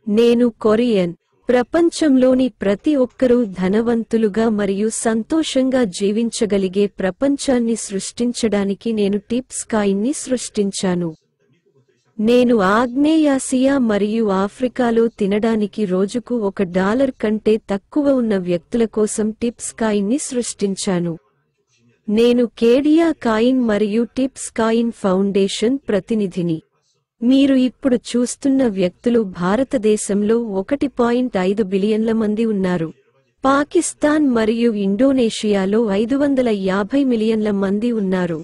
నేను కొరియన్. ప్రపంచంలోని ప్రతి ఒక్కరూ ధనవంతులుగా మరియు సంతోషంగా జీవించగలిగే ప్రపంచాన్ని సృష్టించడానికి నేను టిప్స్ కాయిన్ని సృష్టించాను. నేను ఆగ్నేయాసియా మరియు ఆఫ్రికాలో తినడానికి రోజుకు $1 కంటే తక్కువ ఉన్న వ్యక్తుల కోసం టిప్స్ కాయిన్ని సృష్టించాను. నేను కేడియా కాయిన్ మరియు టిప్స్ కాయిన్ ఫౌండేషన్ ప్రతినిధిని. మీరు ఇప్పుడు చూస్తున్న వ్యక్తులు భారతదేశంలో 1.5 బిలియన్ల మంది ఉన్నారు. పాకిస్తాన్ మరియు ఇండోనేషియాలో 550 మిలియన్ల మంది ఉన్నారు.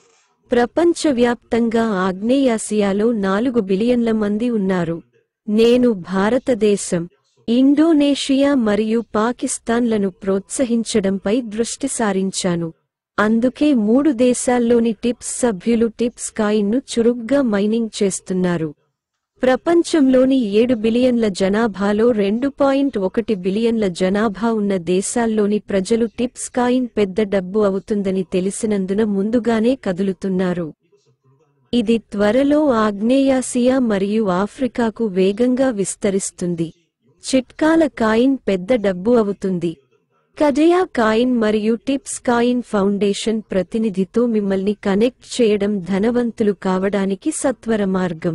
ప్రపంచవ్యాప్తంగా ఆగ్నేయాసియాలో 4 బిలియన్ల మంది ఉన్నారు. నేను భారతదేశం, ఇండోనేషియా మరియు పాకిస్తాన్లను ప్రోత్సహించడంపై దృష్టి సారించాను. అందుకే 3 దేశాల్లోని టిప్స్ సభ్యులు టిప్స్ కాయిన్ను చురుగ్గా మైనింగ్ చేస్తున్నారు. ప్రపంచంలోని 7 బిలియన్ల జనాభాలో 2.1 బిలియన్ల జనాభా ఉన్న దేశాల్లోని ప్రజలు టిప్స్ కాయిన్ పెద్ద డబ్బు అవుతుందని తెలిసినందున ముందుగానే కదులుతున్నారు. ఇది త్వరలో ఆగ్నేయాసియా మరియు ఆఫ్రికాకు వేగంగా విస్తరిస్తుంది. చిట్కాల కాయిన్ పెద్ద డబ్బు అవుతుంది. కజయా కాయిన్ మరియు టిప్స్ కాయిన్ ఫౌండేషన్ ప్రతినిధితో మిమ్మల్ని కనెక్ట్ చేయడం ధనవంతులు కావడానికి సత్వర మార్గం.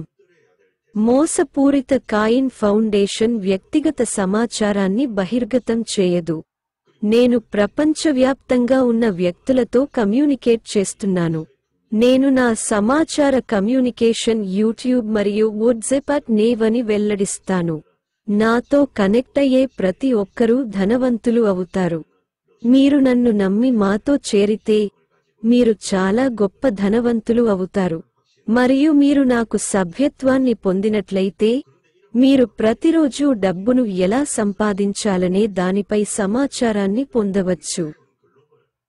మోసపూరిత కాయిన్ ఫౌండేషన్ వ్యక్తిగత సమాచారాన్ని బహిర్గతం చేయదు. నేను ప్రపంచవ్యాప్తంగా ఉన్న వ్యక్తులతో కమ్యూనికేట్ చేస్తున్నాను. నేను నా సమాచార కమ్యూనికేషన్ యూట్యూబ్ మరియు వాట్సాప్ నేవని వెల్లడిస్తాను. నాతో కనెక్ట్ అయ్యే ప్రతి ఒక్కరూ ధనవంతులు అవుతారు. మీరు నన్ను నమ్మి మాతో చేరితే మీరు చాలా గొప్ప ధనవంతులు అవుతారు. మరియు మీరు నాకు సభ్యత్వాన్ని పొందినట్లయితే మీరు ప్రతిరోజూ డబ్బును ఎలా సంపాదించాలనే దానిపై సమాచారాన్ని పొందవచ్చు.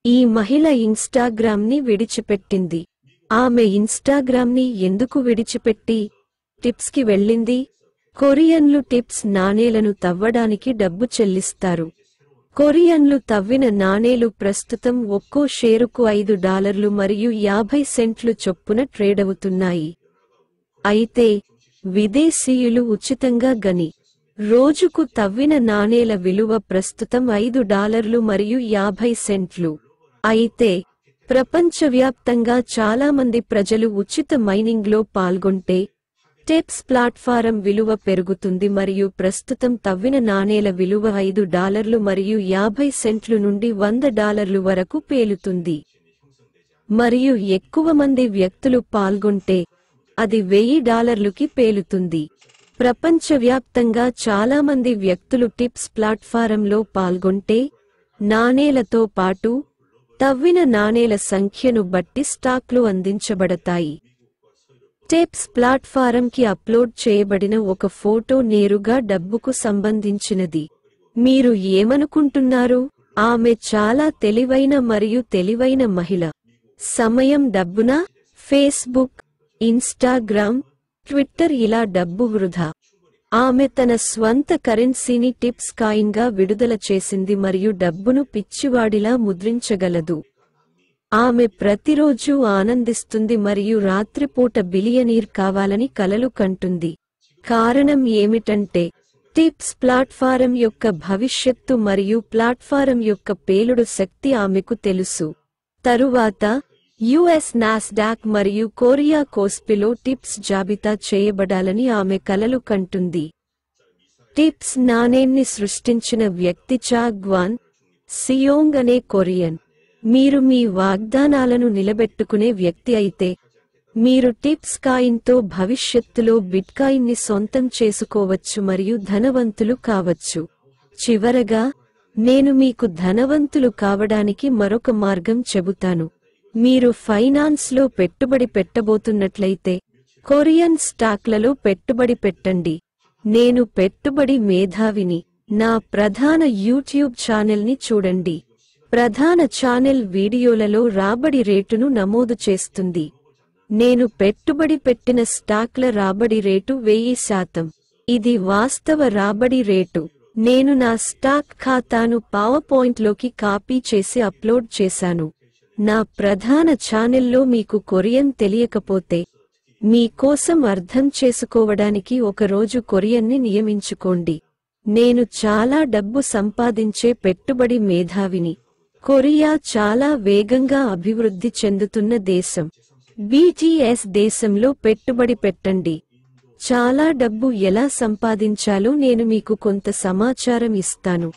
ఈ మహిళ ఇన్స్టాగ్రామ్ని విడిచిపెట్టింది. ఆమె ఇన్స్టాగ్రామ్ని ఎందుకు విడిచిపెట్టి టిప్స్కి వెళ్ళింది? కొరియన్లు టిప్స్ నాణేలను తవ్వడానికి డబ్బు చెల్లిస్తారు. కొరియన్లు తవ్విన నాణేలు ప్రస్తుతం ఒక్కో షేరుకు $5 మరియు 50 సెంట్లు చొప్పున ట్రేడవుతున్నాయి. అయితే విదేశీయులు ఉచితంగా గని రోజుకు తవ్విన నాణేల విలువ ప్రస్తుతం $5 మరియు 50 సెంట్లు. అయితే ప్రపంచవ్యాప్తంగా చాలామంది ప్రజలు ఉచిత మైనింగ్లో పాల్గొంటే టిప్స్ ప్లాట్ఫారం విలువ పెరుగుతుంది మరియు ప్రస్తుతం తవ్విన నాణేల విలువ $5 మరియు 50 సెంట్లు నుండి $100 వరకు పేలుతుంది. మరియు ఎక్కువ మంది వ్యక్తులు పాల్గొంటే అది $1000కి పేలుతుంది. ప్రపంచవ్యాప్తంగా చాలామంది వ్యక్తులు టిప్స్ ప్లాట్ఫారంలో పాల్గొంటే నాణేలతో పాటు తవ్విన నాణేల సంఖ్యను బట్టి స్టాక్లు అందించబడతాయి. టిప్స్ ప్లాట్ఫారంకి అప్లోడ్ చేయబడిన ఒక ఫోటో నేరుగా డబ్బుకు సంబంధించినది. మీరు ఏమనుకుంటున్నారు? ఆమె చాలా తెలివైన మరియు తెలివైన మహిళ. సమయం డబ్బునా? ఫేస్బుక్, ఇన్స్టాగ్రామ్, ట్విట్టర్ ఇలా డబ్బు వృధా. ఆమె తన స్వంత కరెన్సీని టిప్స్ కాయిన్గా విడుదల చేసింది మరియు డబ్బును పిచ్చివాడిలా ముద్రించగలదు. ఆమె ప్రతిరోజూ ఆనందిస్తుంది మరియు రాత్రిపూట బిలియనీర్ కావాలని కలలు కంటుంది. కారణం ఏమిటంటే టిప్స్ ప్లాట్ఫారం యొక్క భవిష్యత్తు మరియు ప్లాట్ఫారం యొక్క పేలుడు శక్తి ఆమెకు తెలుసు. తరువాత యుఎస్ నాస్డాక్ మరియు కొరియా కోస్పిలో టిప్స్ జాబితా చేయబడాలని ఆమె కలలు కంటుంది. టిప్స్ నాణేన్ని సృష్టించిన వ్యక్తి చా గ్వాన్ సియోంగ్ అనే కొరియన్. మీరు మీ వాగ్దానాలను నిలబెట్టుకునే వ్యక్తి అయితే మీరు టిప్స్ కాయిన్తో భవిష్యత్తులో బిట్కాయిన్ని సొంతం చేసుకోవచ్చు మరియు ధనవంతులు కావచ్చు. చివరగా నేను మీకు ధనవంతులు కావడానికి మరొక మార్గం చెబుతాను. మీరు ఫైనాన్స్లో పెట్టుబడి పెట్టబోతున్నట్లయితే కొరియన్ స్టాక్లలో పెట్టుబడి పెట్టండి. నేను పెట్టుబడి మేధావిని. నా ప్రధాన యూట్యూబ్ ఛానల్ని చూడండి. ప్రధాన ఛానల్ వీడియోలలో రాబడి రేటును నమోదు చేస్తుంది. నేను పెట్టుబడి పెట్టిన స్టాక్ల రాబడి రేటు 1000%. ఇది వాస్తవ రాబడి రేటు. నేను నా స్టాక్ ఖాతాను పవర్పాయింట్లోకి కాపీ చేసి అప్లోడ్ చేశాను. నా ప్రధాన ఛానెల్లో మీకు కొరియన్ తెలియకపోతే మీకోసం అర్థం చేసుకోవడానికి ఒక రోజు కొరియన్ని నియమించుకోండి. నేను చాలా డబ్బు సంపాదించే పెట్టుబడి మేధావిని. కొరియా చాలా వేగంగా అభివృద్ధి చెందుతున్న దేశం. BTS దేశంలో పెట్టుబడి పెట్టండి. చాలా డబ్బు ఎలా సంపాదించాలో నేను మీకు కొంత సమాచారం ఇస్తాను.